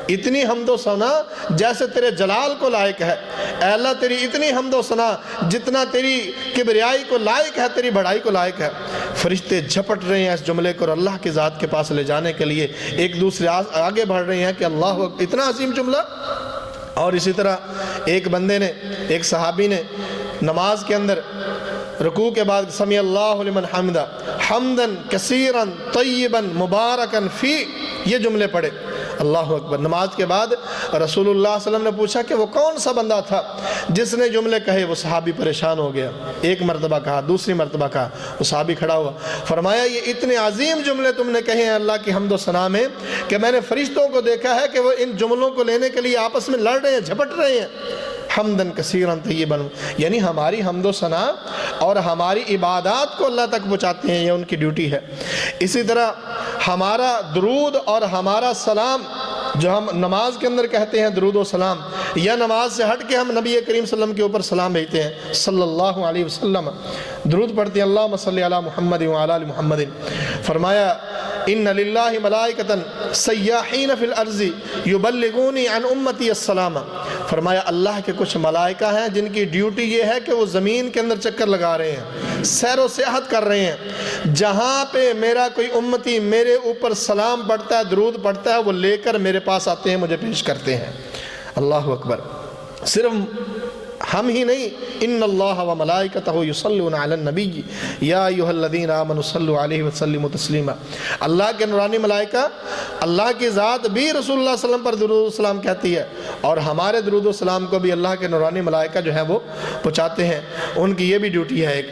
اتنی حمد و ثنا جیسے تیرے جلال کو لائق ہے، اے اللہ تیری اتنی حمد و ثنا جتنا تیری کبریائی کو لائق ہے، تیری بڑائی کو لائق ہے۔ فرشتے جھپٹ رہے ہیں اس جملے کو اور اللہ کی ذات کے پاس لے جانے کے لیے ایک دوسرے آگے بڑھ رہے ہیں کہ اللہ اتنا عظیم جملہ۔ اور اسی طرح ایک بندے نے، ایک صحابی نے نماز کے اندر رکوع کے بعد سمی اللہ لمن حمدہ حمدن کثیرن طیبن مبارکن فی، یہ جملے پڑھے۔ اللہ اکبر۔ نماز کے بعد رسول اللہ صلی اللہ علیہ وسلم نے پوچھا کہ وہ کون سا بندہ تھا جس نے جملے کہے؟ وہ صحابی پریشان ہو گیا، ایک مرتبہ کہا، دوسری مرتبہ کہا، وہ صحابی کھڑا ہوا، فرمایا یہ اتنے عظیم جملے تم نے کہے ہیں اللہ کی حمد و ثنا میں کہ میں نے فرشتوں کو دیکھا ہے کہ وہ ان جملوں کو لینے کے لیے آپس میں لڑ رہے ہیں، جھپٹ رہے ہیں۔ حمدن کثیرن طیبن، یعنی ہماری حمد و ثنا اور ہماری عبادات کو اللہ تک پہنچاتے ہیں، یہ ان کی ڈیوٹی ہے۔ اسی طرح ہمارا درود اور ہمارا سلام جو ہم نماز کے اندر کہتے ہیں درود و سلام، یا نماز سے ہٹ کے ہم نبی کریم صلی اللہ علیہ وسلم کے اوپر سلام بھیجتے ہیں صلی اللہ علیہ وسلم، درود پڑھتے ہیں اللہم صلی علی محمد وعلی آل محمد۔ فرمایا ان للہ ملائکۃ سیاحین فی الارض یبلغونی عن امتی السلام، فرمایا اللہ کے کچھ ملائکہ ہیں جن کی ڈیوٹی یہ ہے کہ وہ زمین کے اندر چکر لگا رہے ہیں، سیر و سیاحت کر رہے ہیں، جہاں پہ میرا کوئی امتی میرے اوپر سلام پڑھتا ہے، درود پڑھتا ہے، وہ لے کر میرے پاس آتے ہیں، مجھے پیش کرتے ہیں۔ اللہ اکبر۔ صرف ہم ہی نہیں، ان اللہ و ملائکتہ یصلون علی النبی یا ایھا الذین آمنوا صلوا علیہ وسلموا تسلیما۔ اللہ کے نورانی ملائکہ، اللہ کی ذات بھی رسول اللہ صلی اللہ علیہ وسلم پر درود و سلام کہتی ہے، اور ہمارے درود و سلام کو بھی اللہ کے نورانی ملائکہ جو ہیں وہ پہنچاتے ہیں، ان کی یہ بھی ڈیوٹی ہے ایک۔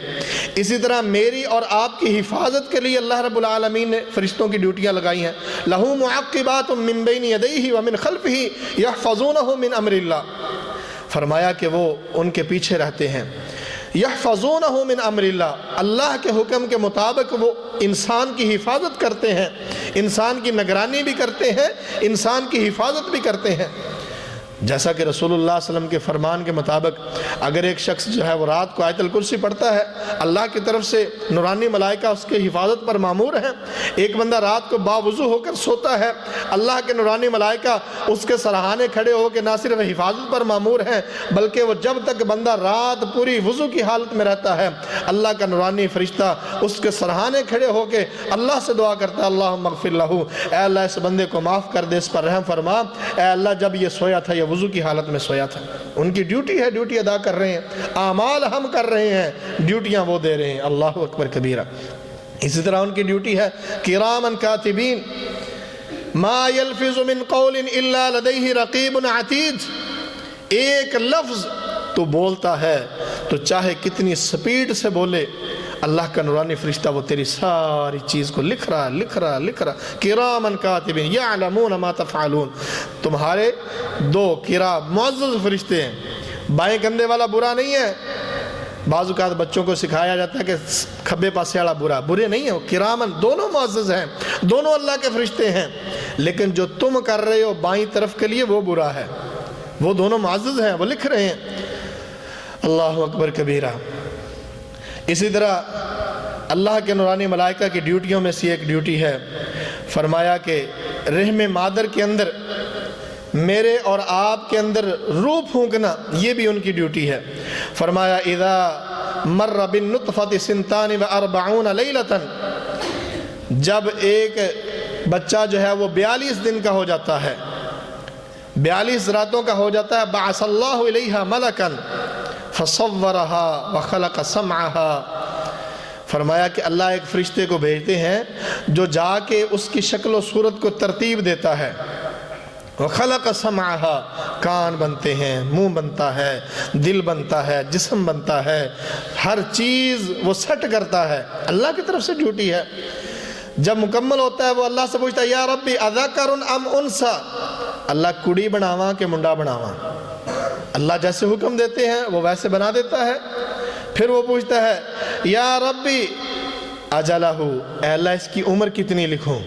اسی طرح میری اور آپ کی حفاظت کے لیے اللہ رب العالمین نے فرشتوں کی ڈیوٹیاں لگائی ہیں۔ لَهُ مُعَقِّبَاتٌ مِّن بَيْنِ يَدَيْهِ وَمِنْ خَلْفِهِ يَحْفَظُونَهُ مِنْ أَمْرِ اللَّهِ، فرمایا کہ وہ ان کے پیچھے رہتے ہیں۔ يَحْفَظُونَهُ مِنْ أَمْرِ اللَّهِ، اللہ کے حکم کے مطابق وہ انسان کی حفاظت کرتے ہیں، انسان کی نگرانی بھی کرتے ہیں، انسان کی حفاظت بھی کرتے ہیں۔ جیسا کہ رسول اللہ صلی اللہ علیہ وسلم کے فرمان کے مطابق اگر ایک شخص جو ہے وہ رات کو آیت الکرسی پڑھتا ہے، اللہ کی طرف سے نورانی ملائکہ اس کی حفاظت پر مامور ہیں۔ ایک بندہ رات کو باوضو ہو کر سوتا ہے، اللہ کے نورانی ملائکہ اس کے سرہانے کھڑے ہو کے نہ صرف حفاظت پر مامور ہیں، بلکہ وہ جب تک بندہ رات پوری وضو کی حالت میں رہتا ہے، اللہ کا نورانی فرشتہ اس کے سرہانے کھڑے ہو کے اللہ سے دعا کرتا ہے، اللہم اغفر لہ، اے اللہ اس بندے کو معاف کر دے، اس پر رحم فرما، اے اللہ جب یہ سویا تھا یہ وضو کی حالت میں سویا تھا۔ ان کی ڈیوٹی ہے، ڈیوٹی ادا کر رہے ہیں، اعمال ہم کر رہے ہیں، ڈیوٹیاں وہ دے رہے ہیں۔ اللہ اکبر کبیرہ۔ اسی طرح ان کی ڈیوٹی ہے کرامن کاتبین، ما یلفظ من قول الا لدیہ رقیب عتید، ایک لفظ تو بولتا ہے تو چاہے کتنی سپیڈ سے بولے، اللہ کا نورانی فرشتہ وہ تیری ساری چیز کو لکھ رہا۔ کرامن کاتبین یعلمون ما تفعلون، تمہارے دو کرام معزز فرشتے ہیں۔ بائیں کندھے والا برا نہیں ہے، بعض اوقات بچوں کو سکھایا جاتا ہے کہ کھبے پاسے والا برا، برے نہیں ہیں، کرامن دونوں معزز ہیں، دونوں اللہ کے فرشتے ہیں، لیکن جو تم کر رہے ہو بائیں طرف کے لیے وہ برا ہے، وہ دونوں معزز ہیں، وہ لکھ رہے ہیں۔ اللہ اکبر کبیرہ۔ اسی طرح اللہ کے نورانی ملائکہ کی ڈیوٹیوں میں سے ایک ڈیوٹی ہے، فرمایا کہ رحم مادر کے اندر میرے اور آپ کے اندر روح پھونکنا، یہ بھی ان کی ڈیوٹی ہے۔ فرمایا اذا مر بالنطفۃ 42 لیلۃ، جب ایک بچہ جو ہے وہ 42 دن کا ہو جاتا ہے، 42 راتوں کا ہو جاتا ہے، بعث اللہ الیہا ملکا فصورها وخلق سمعها، فرمایا کہ اللہ ایک فرشتے کو بھیجتے ہیں جو جا کے اس کی شکل و صورت کو ترتیب دیتا ہے، وخلق سمعها، کان بنتے ہیں، منہ بنتا ہے، دل بنتا ہے، جسم بنتا ہے، ہر چیز وہ سیٹ کرتا ہے، اللہ کی طرف سے ڈیوٹی ہے۔ جب مکمل ہوتا ہے وہ اللہ سے پوچھتا ہے یا ربی اذکر ام انثی، اللہ کڑی بناواں کہ منڈا بناواں، اللہ جیسے حکم دیتے ہیں وہ ویسے بنا دیتا ہے۔ پھر وہ پوچھتا ہے یا ربی اجلہ، اے اللہ اس کی عمر کتنی لکھوں،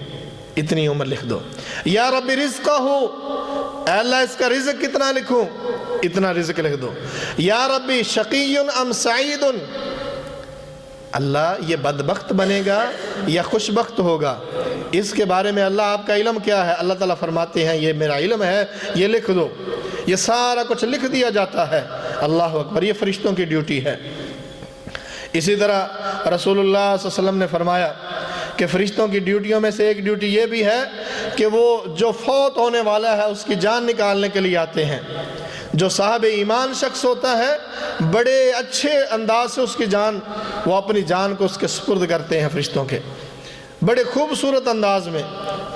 اتنی عمر لکھ دو۔ یا ربی رزقہ، اے اللہ اس کا رزق کتنا لکھوں، اتنا رزق لکھ دو۔ یا ربی شقی ام سعید، اللہ یہ بدبخت بنے گا یا خوشبخت ہوگا، اس کے بارے میں اللہ آپ کا علم کیا ہے؟ اللہ تعالیٰ فرماتے ہیں یہ میرا علم ہے، یہ لکھ دو۔ یہ سارا کچھ لکھ دیا جاتا ہے۔ اللہ اکبر، یہ فرشتوں کی ڈیوٹی ہے۔ اسی طرح رسول اللہ صلی اللہ علیہ وسلم نے فرمایا کہ فرشتوں کی ڈیوٹیوں میں سے ایک ڈیوٹی یہ بھی ہے کہ وہ جو فوت ہونے والا ہے اس کی جان نکالنے کے لیے آتے ہیں۔ جو صاحب ایمان شخص ہوتا ہے بڑے اچھے انداز سے اس کی جان، وہ اپنی جان کو اس کے سپرد کرتے ہیں فرشتوں کے، بڑے خوبصورت انداز میں،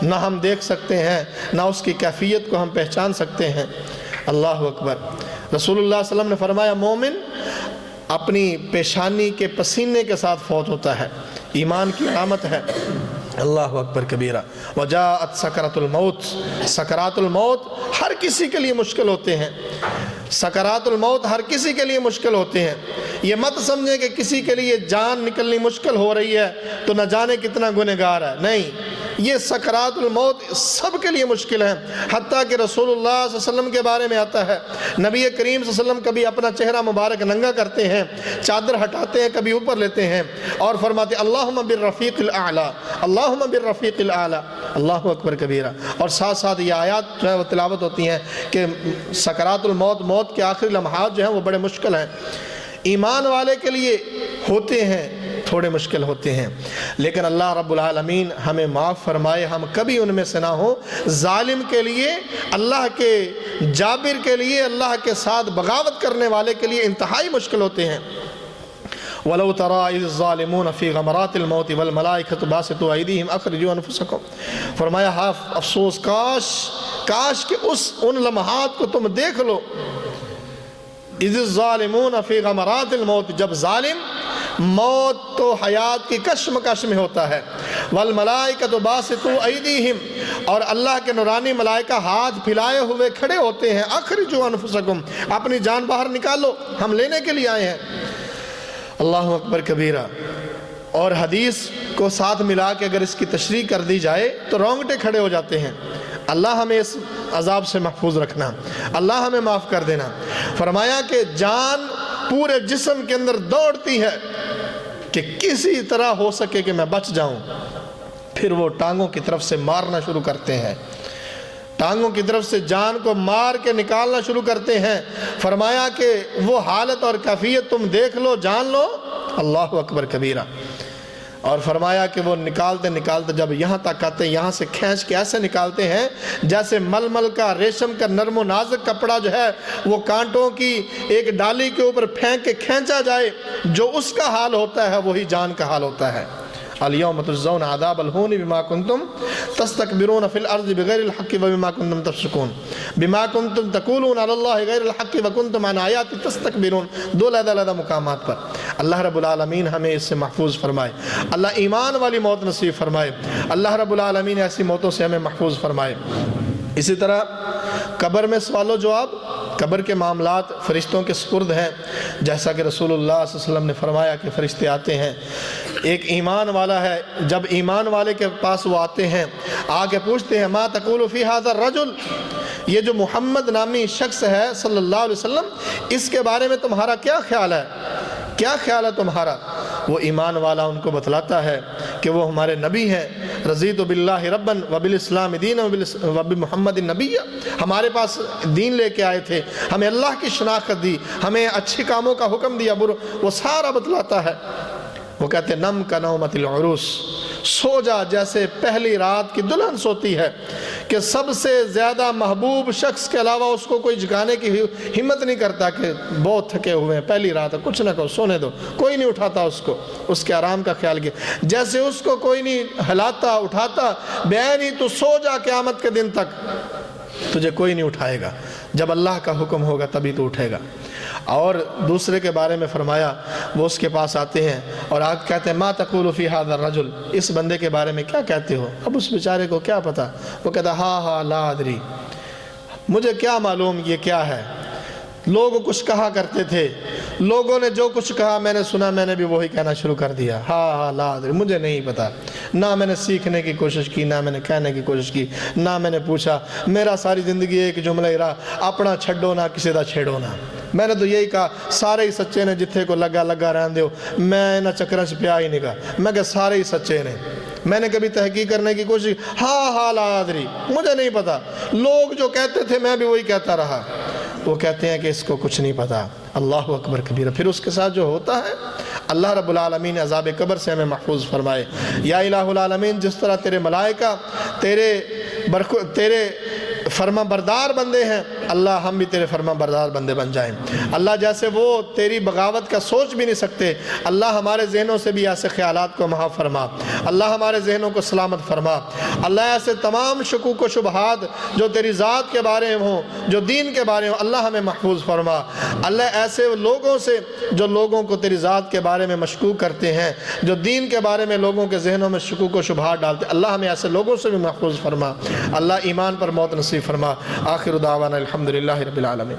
نہ ہم دیکھ سکتے ہیں نہ اس کی کیفیت کو ہم پہچان سکتے ہیں۔ اللہ اکبر۔ رسول اللہ صلی اللہ علیہ وسلم نے فرمایا مومن اپنی پیشانی کے پسینے کے ساتھ فوت ہوتا ہے، ایمان کی علامت ہے۔ اللہ اکبر کبیرہ۔ وجاءت سکرات الموت، سکرات الموت ہر کسی کے لیے مشکل ہوتے ہیں، سکرات الموت ہر کسی کے لیے مشکل ہوتے ہیں۔ یہ مت سمجھیں کہ کسی کے لیے جان نکلنی مشکل ہو رہی ہے تو نہ جانے کتنا گنہگار ہے، نہیں، یہ سکرات الموت سب کے لیے مشکل ہے۔ حتیٰ کہ رسول اللہ صلی اللہ علیہ وسلم کے بارے میں آتا ہے، نبی کریم صلی اللہ علیہ وسلم کبھی اپنا چہرہ مبارک ننگا کرتے ہیں، چادر ہٹاتے ہیں، کبھی اوپر لیتے ہیں اور فرماتے اللہم بالرفیق الاعلی، اللہم بالرفیق الاعلی۔ اللہ اکبر کبیرہ۔ اور ساتھ ساتھ یہ آیات جو ہے وہ تلاوت ہوتی ہیں کہ سکرات الموت، موت کے آخری لمحات جو ہیں وہ بڑے مشکل ہیں، ایمان والے کے لیے ہوتے ہیں، تھوڑے مشکل ہوتے ہیں، لیکن اللہ رب العالمین ہمیں معاف فرمائے، ہم کبھی ان میں سے نہ ہوں۔ ظالم کے لیے، اللہ کے جابر کے لیے، اللہ کے ساتھ بغاوت کرنے والے کے لیے انتہائی مشکل ہوتے ہیں۔ وَلَوْ تَرَىٰ إِذِ الظَّالِمُونَ فِي غَمَرَاتِ الْمَوْتِ وَالْمَلَائِكَةُ بَاسِطُو أَيْدِيهِمْ أَخْرِجُوا أَنفُسَكُمْ، فرمایا افسوس، کاش کہ ان لمحات کو تم دیکھ لو، اِذِ الظَّالِمُونَ فِي غَمَرَاتِ الْمَوْتِ، جب ظالم موت تو حیات کی کشمکش میں ہوتا ہے، وَالْمَلَائِكَةُ بَاسِطُو أَيْدِيهِمْ، اور اللہ کے نورانی ملائکہ ہاتھ پھیلائے ہوئے کھڑے ہوتے ہیں، أَخْرِجُوا أَنفُسَكُمْ، اپنی جان باہر نکالو، ہم لینے کے لیے آئے ہیں۔ اللہ اکبر کبیرہ۔ اور حدیث کو ساتھ ملا کے اگر اس کی تشریح کر دی جائے تو رونگٹے کھڑے ہو جاتے ہیں۔ اللہ ہمیں اس عذاب سے محفوظ رکھنا، اللہ ہمیں معاف کر دینا۔ فرمایا کہ جان پورے جسم کے اندر دوڑتی ہے کہ کسی طرح ہو سکے کہ میں بچ جاؤں، پھر وہ ٹانگوں کی طرف سے مارنا شروع کرتے ہیں، ٹانگوں کی طرف سے جان کو مار کے نکالنا شروع کرتے ہیں۔ فرمایا کہ وہ حالت اور کیفیت تم دیکھ لو، جان لو، اللہ اکبر کبیرہ۔ اور فرمایا کہ وہ نکالتے نکالتے جب یہاں تک آتے ہیں، یہاں سے کھینچ کے ایسے نکالتے ہیں جیسے ململ کا، ریشم کا نرم و نازک کپڑا جو ہے وہ کانٹوں کی ایک ڈالی کے اوپر پھینک کے کھینچا جائے، جو اس کا حال ہوتا ہے وہی جان کا حال ہوتا ہے۔ اليوم تجزون عذاب الہون بما کنتم تستکبرون فی الارض بغیر الحق وبما کنتم تفسقون بما کنتم تقولون علی اللہ غیر الحق وکنتم عن آیاتی تستکبرون، دو علیحدہ مقامات پر۔ اللہ رب العالمین ہمیں اس سے محفوظ فرمائے، اللہ ایمان والی موت نصیب فرمائے، اللہ رب العالمین ایسی موتوں سے ہمیں محفوظ فرمائے۔ اسی طرح قبر میں سوال و جواب، قبر کے معاملات فرشتوں کے سپرد ہیں، جیسا کہ رسول اللہ صلی اللہ علیہ وسلم نے فرمایا کہ فرشتے آتے ہیں، ایک ایمان والا ہے، جب ایمان والے کے پاس وہ آتے ہیں، آ کے پوچھتے ہیں ما تقول فی ھذا الرجل، یہ جو محمد نامی شخص ہے صلی اللہ علیہ وسلم، اس کے بارے میں تمہارا کیا خیال ہے، کیا خیال ہے تمہارا؟ وہ ایمان والا ان کو بتلاتا ہے کہ وہ ہمارے نبی ہیں، رضیت باللہ ربا وبالاسلام دینا وبمحمد نبی، ہمارے پاس دین لے کے آئے تھے، ہمیں اللہ کی شناخت دی، ہمیں اچھے کاموں کا حکم دیا، وہ سارا بتلاتا ہے۔ وہ کہتے ہیں نم کا نومت العروس، سو جا جیسے پہلی رات کی دلہن سوتی ہے، کہ سب سے زیادہ محبوب شخص کے علاوہ اس کو کوئی جگانے کی ہمت نہیں کرتا کہ بہت تھکے ہوئے ہیں، پہلی رات ہے، کچھ نہ کہو، سونے دو، کوئی نہیں اٹھاتا اس کو، اس کے آرام کا خیال کیا، جیسے اس کو کوئی نہیں ہلاتا اٹھاتا، بے نہیں تو سو جا قیامت کے دن تک، تجھے کوئی نہیں اٹھائے گا، جب اللہ کا حکم ہوگا تبھی تو اٹھے گا۔ اور دوسرے کے بارے میں فرمایا وہ اس کے پاس آتے ہیں اور آج کہتے ہیں ما تقول فی ھذا الرجل، اس بندے کے بارے میں کیا کہتے ہو؟ اب اس بیچارے کو کیا پتا، وہ کہتا ہاں لا ادری، مجھے کیا معلوم یہ کیا ہے، لوگ کچھ کہا کرتے تھے، لوگوں نے جو کچھ کہا میں نے سنا، میں نے بھی وہی کہنا شروع کر دیا، ہاں لا ادری، مجھے نہیں پتا، نہ میں نے سیکھنے کی کوشش کی، نہ میں نے کہنے کی کوشش کی، نہ میں نے پوچھا، میرا ساری زندگی ایک جملہ ہی رہا، اپنا چھڈو نہ کسی دا چھیڑو نہ، میں نے تو یہی کہا سارے ہی سچے نے، جتھے کو لگا رہن دیو، میں نہ چکرن سے پیا ہی نہیں کہا، میں کہ سارے ہی سچے نے، میں نے کبھی تحقیق کرنے کی کوشش، ہاں لا ادری، مجھے نہیں پتا، لوگ جو کہتے تھے میں بھی وہی کہتا رہا۔ وہ کہتے ہیں کہ اس کو کچھ نہیں پتا، اللہ اکبر کبیرہ۔ پھر اس کے ساتھ جو ہوتا ہے، اللہ رب العالمین عذاب قبر سے ہمیں محفوظ فرمائے۔ یا الہ العالمین، جس طرح تیرے ملائکہ تیرے فرما بردار بندے ہیں، اللہ ہم بھی تیرے فرما بردار بندے بن جائیں۔ اللہ جیسے وہ تیری بغاوت کا سوچ بھی نہیں سکتے، اللہ ہمارے ذہنوں سے بھی ایسے خیالات کو محو فرما، اللہ ہمارے ذہنوں کو سلامت فرما، اللہ ایسے تمام شکوک و شبہات جو تیری ذات کے بارے میں ہوں، جو دین کے بارے میں، اللہ ہمیں محفوظ فرما۔ اللہ ایسے لوگوں سے جو لوگوں کو تیری ذات کے بارے میں مشکوک کرتے ہیں، جو دین کے بارے میں لوگوں کے ذہنوں میں شکوک و شبہات ڈالتے ہیں، اللہ ہمیں ایسے لوگوں سے بھی محفوظ فرما۔ اللہ ایمان پر موت نصیب فرما۔ آخر دعوانا الحمدللہ رب العالمین۔